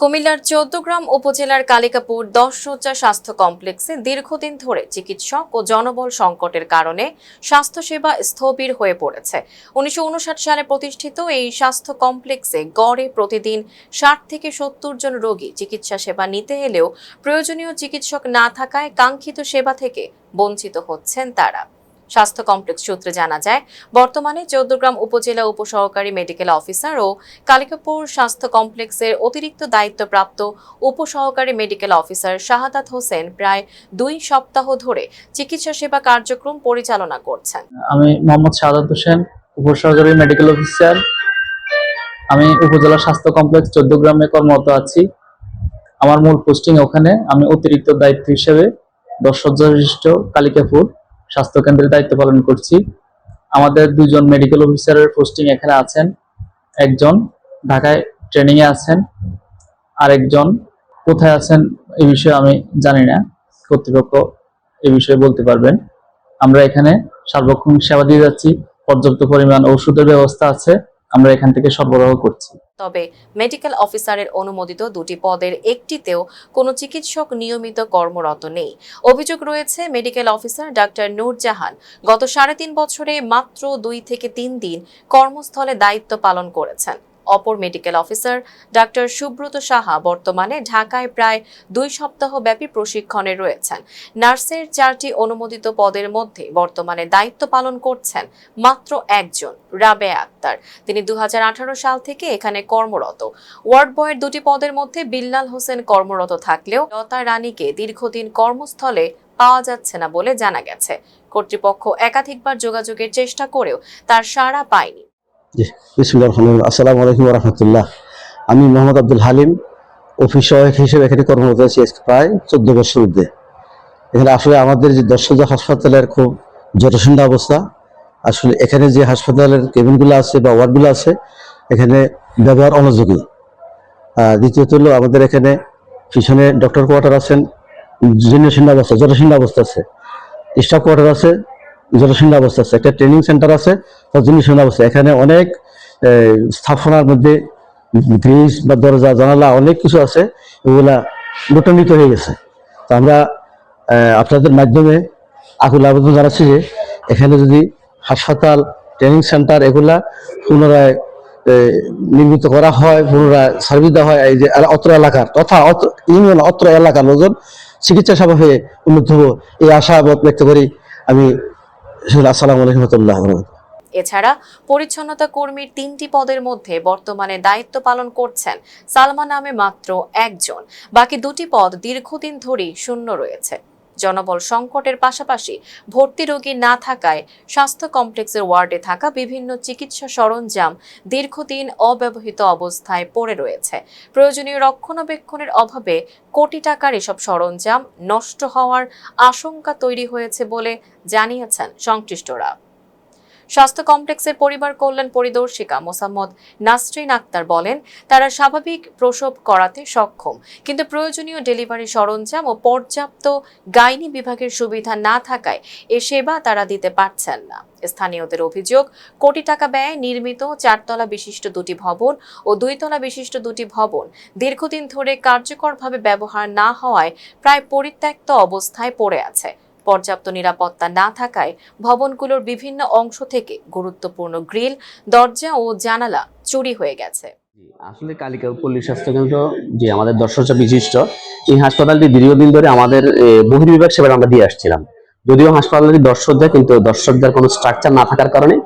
কুমিল্লার ১৪গ্রাম উপজেলার কালিকাপুর ১০ শয্যা স্বাস্থ্য কমপ্লেক্সে দীর্ঘদিন ধরে চিকিৎসক ও জনবল সংকটের কারণে স্বাস্থ্যসেবা স্থবির হয়ে পড়েছে। ১৯৫৯ সালে প্রতিষ্ঠিত এই স্বাস্থ্য কমপ্লেক্সে গড়ে প্রতিদিন ৬০ থেকে ৭০ জন রোগী চিকিৎসা সেবা নিতে এলেও প্রয়োজনীয় চিকিৎসক না থাকায় কাঙ্ক্ষিত সেবা থেকে বঞ্চিত হচ্ছেন তারা। স্বাস্থ্য কমপ্লেক্স সূত্রে জানা যায়, বর্তমানে ১৪গ্রাম উপজেলা উপসহকারী মেডিকেল অফিসার ও কালিকাপুর স্বাস্থ্য কমপ্লেক্সের অতিরিক্ত দায়িত্বপ্রাপ্ত উপসহকারী মেডিকেল অফিসার শাহাদাত হোসেন প্রায় ২ সপ্তাহ ধরে চিকিৎসা সেবা কার্যক্রম পরিচালনা করছেন। আমি মোহাম্মদ শাহাদাত হোসেন, উপসহকারী মেডিকেল অফিসার। আমি উপজেলা স্বাস্থ্য কমপ্লেক্স ১৪গ্রামে কর্মরত আছি। আমার মূল পোস্টিং ওখানে। আমি অতিরিক্ত দায়িত্ব হিসেবে ১০ শয্যা বিশিষ্ট কালিকাপুর স্বাস্থ্য কেন্দ্রের দায়িত্ব পালন করছি। আমাদের ২ জন মেডিকেল অফিসারের পোস্টিং এখানে আছেন। একজন ঢাকায় ট্রেনিং এ আছেন, আরেকজন কোথায় আছেন এই বিষয়ে আমি জানি না, কর্তৃপক্ষ এই বিষয়ে বলতে পারবেন। আমরা এখানে সার্বক্ষণিক সেবা দিয়ে যাচ্ছি। পর্যাপ্ত পরিমাণ ওষুধের ব্যবস্থা আছে, আমরা এখান থেকে সরবরাহ করছি। তবে মেডিকেল অফিসারের অনুমোদিত ২টি পদের একটিতেও কোনো চিকিৎসক নিয়মিত কর্মরত নেই। অভিযোগ রয়েছে, মেডিকেল অফিসার ডাক্তার নূরজাহান গত ৩.৫ বছরে মাত্র ২ থেকে ৩ দিন কর্মস্থলে দায়িত্ব পালন করেছেন। অপর medical officer doctor Subrata Saha বর্তমানে ঢাকায় প্রায় ২ সপ্তাহ ব্যাপী প্রশিক্ষণে রয়েছেন। নার্সের ৪টি অনুমোদিত পদের মধ্যে বর্তমানে দায়িত্ব পালন করছেন মাত্র একজন, রাবেয়া আক্তার। তিনি ২০১৮ সাল থেকে এখানে কর্মরত। ওয়ার্ড বয়ের ২টি পদের মধ্যে বিল্লাল হোসেন কর্মরত থাকলেও লতা রানীকে দীর্ঘদিন কর্মস্থলে পাওয়া যাচ্ছে না বলে জানা গেছে। কর্তৃপক্ষ একাধিকবার যোগাযোগের চেষ্টা করেও তার সাড়া পায়নি। আসসালামু আলাইকুম ওয়া রাহমাতুল্লাহ। আমি মোহাম্মদ আব্দুল হালিম, অফিস সহায়ক হিসেবে এখানে কর্মরত আছি প্রায় ১৪ বছর মধ্যে। এখানে আসলে আমাদের যে ১০ শয্যা হাসপাতালের খুব জটিল অবস্থা। আসলে এখানে যে হাসপাতালের কেবিনগুলো আছে বা ওয়ার্ডগুলো আছে, এখানে ব্যবহার অনুযোগী। দ্বিতীয়ত হলো আমাদের এখানে পিছনে ডক্টর কোয়ার্টার আছেন, জটিল অবস্থা আছে। স্টাফ কোয়ার্টার আছে, জটিল অবস্থা আছে। একটা ট্রেনিং সেন্টার আছে, জটিল অবস্থা। এখানে অনেক স্থাপনার মধ্যে গ্রিজ বা দরজা জানালা অনেক কিছু আছে, এগুলা লুটান্বিত হয়ে গেছে। তো আমরা আপনাদের মাধ্যমে আকুল আবেদন জানাচ্ছি যে এখানে যদি হাসপাতাল, ট্রেনিং সেন্টার এগুলা পুনরায় নির্মিত করা হয়, পুনরায় সার্ভিস দেওয়া হয়, এই যে অত্র এলাকার তথা ইউনিয়ন অত্র এলাকার লোকজন চিকিৎসা সেবা হয়ে উন্নত হব, এই আশা ব্যক্ত করি আমি। আসসালামু আলাইকুম ওয়া রাহমাতুল্লাহ। এছাড়া পরিচ্ছন্নতা কর্মীর ৩টি পদের মধ্যে বর্তমানে দায়িত্ব পালন করছেন সালমা নামে মাত্র একজন। বাকি 2টি পদ দীর্ঘদিন ধরেই শূন্য রয়েছে। জনবল সংকটের পাশাপাশি ভর্তি রোগী না থাকায় স্বাস্থ্য কমপ্লেক্সের ওয়ার্ডে থাকা বিভিন্ন চিকিৎসা সরঞ্জাম দীর্ঘদিন অব্যবহৃত অবস্থায় পড়ে রয়েছে। প্রয়োজনীয় রক্ষণাবেক্ষণের অভাবে কোটি টাকার এসব সরঞ্জাম নষ্ট হওয়ার আশঙ্কা তৈরি হয়েছে বলে জানিয়েছেন সংশ্লিষ্টরা। স্বাস্থ্য কমপ্লেক্সের পরিবার কল্যাণ পরিদর্শিকা মোসাম্মদ নাসরিন আক্তার বলেন, তারা স্বাভাবিক প্রসব করাতে সক্ষম, কিন্তু প্রয়োজনীয় ডেলিভারি সরঞ্জাম ও পর্যাপ্ত গাইনি বিভাগের সুবিধা না থাকায় এ সেবা তারা দিতে পারছেন না। স্থানীয়দের অভিযোগ, কোটি টাকা ব্যয়ে নির্মিত 4 তলা বিশিষ্ট 2টি ভবন ও 2 তলা বিশিষ্ট 2টি ভবন দীর্ঘদিন ধরে কার্যকরভাবে ব্যবহার না হওয়ায় প্রায় পরিত্যক্ত অবস্থায় পড়ে আছে। পর্যাপ্ত নিরাপত্তা না থাকায় ভবনগুলোর বিভিন্ন অংশ থেকে গুরুত্বপূর্ণ গ্রিল, দরজা ও জানালা চুরি হয়ে গেছে। আসলে কালিকাপুর পল্লী স্বাস্থ্য কেন্দ্র যে আমাদের 10 শয্যা বিশিষ্ট এই হাসপাতালটি দীর্ঘদিন ধরে আমাদের বহির্বিভাগ সেবা আমরা দিয়ে আসছিলাম। যদিও হাসপাতালটি 10 শয্যা, কিন্তু 10 শয্যার কোনো স্ট্রাকচার না থাকার কারণে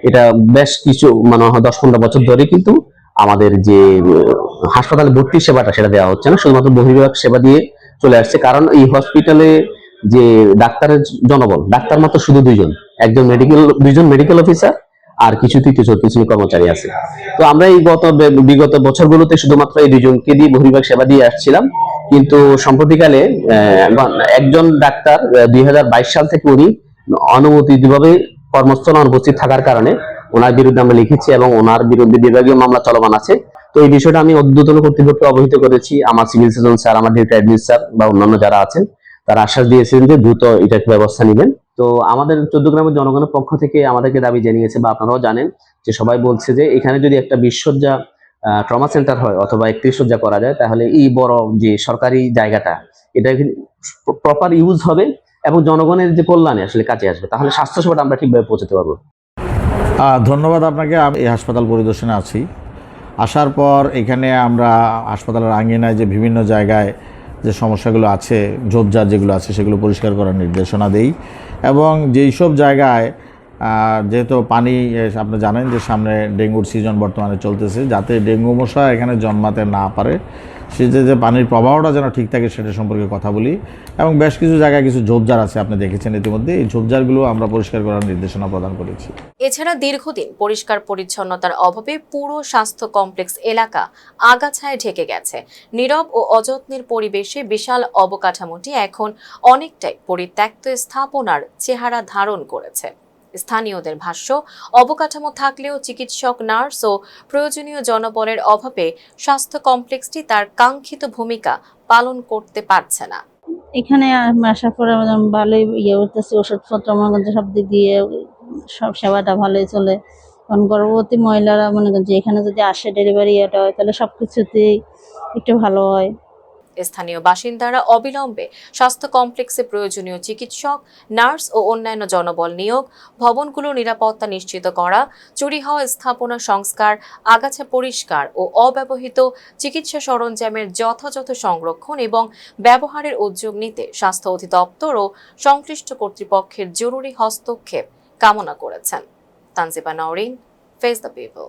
এটা বেশ কিছু 10-15 বছর ধরে কিন্তু আমাদের যে হাসপাতালে ভর্তি সেবাটা সেটা দেওয়া হচ্ছে না, শুধুমাত্র বহির্বিভাগ সেবা দিয়ে চলে আসছে। কারণ এই হসপিটালে যে ডাক্তারের জনবল, ডাক্তার মাত্র শুধু 2জন মেডিকেল অফিসার আর কিছু তৃতীয় চতুর্থ শ্রেণীর কর্মচারী আছে। তো আমরা এই বিগত বছরগুলোতে শুধুমাত্র এই 2জনকে দিয়ে বহির্বিভাগ সেবা দিয়ে আসছিলাম, কিন্তু সম্প্রতিকালে একজন ডাক্তার 2022 সাল থেকে উনি অনুমতিভাবে কর্মস্থলে অনুপস্থিত থাকার কারণে ওনার বিরুদ্ধে আমরা লিখেছি এবং ওনার বিরুদ্ধে বিভাগীয় মামলা চলমান আছে। তো এই বিষয়টা আমি ঊর্ধ্বতন কর্তৃপক্ষকে অবহিত করেছি। আমার সিভিল সার্জন স্যার, আমার ডিউটি অ্যাডমিন স্যার বা অন্যান্য যারা আছেন তারা আশ্বাস দিয়েছেন যে দ্রুত এটাকে ব্যবস্থা নেবেন। তো আমাদের ১৪গ্রামের জনগণের পক্ষ থেকে আমাদেরকে দাবি জানিয়েছে, বা আপনারাও জানেন যে সবাই বলছে যে এখানে যদি একটা 20 শয্যা ট্রমা সেন্টার হয় অথবা 31 শয্যা করা যায়, তাহলে এই বড় যে সরকারি জায়গাটা এটা প্রপার ইউজ হবে এবং জনগণের যে কল্যাণে আসলে কাজে আসবে, তাহলে স্বাস্থ্যসেবাটা আমরা ঠিকভাবে পৌঁছাতে পারবো। ধন্যবাদ আপনাকে। আমি এই হাসপাতাল পরিদর্শনে আছি। আসার পর এখানে আমরা হাসপাতালের আঙ্গিনায় যে বিভিন্ন জায়গায় যে সমস্যাগুলো আছে, ঝোপঝাড় যেগুলো আছে সেগুলো পরিষ্কার করার নির্দেশনা দেই এবং যেই সব জায়গায় যেহেতু পানি আপনি জানেন যে সামনে ডেঙ্গুর সিজন বর্তমানে চলতেছে, যাতে ডেঙ্গু মশা এখানে জন্মাতে না পারে সে যে পানির প্রবাহটা যেন ঠিক থাকে সেটা সম্পর্কে কথা বলি এবং বেশ কিছু জায়গায় কিছু ঝোপঝাড় আছে আপনি দেখেছেন ইতিমধ্যে, এই ঝোপঝাড়গুলো আমরা পরিষ্কার করার নির্দেশনা প্রদান করেছি। এছাড়া দীর্ঘদিন পরিষ্কার পরিচ্ছন্নতার অভাবে পুরো স্বাস্থ্য কমপ্লেক্স এলাকা আগাছায় ঢেকে গেছে। নীরব ও অযত্নের পরিবেশে বিশাল অবকাঠামোটি এখন অনেকটাই পরিত্যক্ত স্থাপনার চেহারা ধারণ করেছে। স্থানীয়দের ভাষ্য, অবকাঠামো থাকলেও চিকিৎসক, নার্স ও প্রয়োজনীয় জনবলের অভাবে স্বাস্থ্য কমপ্লেক্সটি তার কাঙ্ক্ষিত ভূমিকা পালন করতে পারছে না। এখানে আসার পরে ভালোই করতেছি, ওষুধপত্র মনে করছে সব দিক দিয়ে সব সেবাটা ভালোই চলে। কারণ গর্ভবতী মহিলারা মনে করছে এখানে যদি আসে ডেলিভারি হয় তাহলে সবকিছুতেই একটু ভালো হয়। স্থানীয় বাসিন্দারা অবিলম্বে স্বাস্থ্য কমপ্লেক্সে প্রয়োজনীয় চিকিৎসক, নার্স ও অন্যান্য জনবল নিয়োগ, ভবনগুলোর নিরাপত্তা নিশ্চিত করা, চুরি হওয়া স্থাপনা সংস্কার, আগাছা পরিষ্কার ও অব্যবহৃত চিকিৎসা সরঞ্জামের যথাযথ সংরক্ষণ এবং ব্যবহারের উদ্যোগ নিতে স্বাস্থ্য অধিদপ্তর ও সংশ্লিষ্ট কর্তৃপক্ষের জরুরি হস্তক্ষেপ কামনা করেছেন। Tanjiba Nowrin, face the people.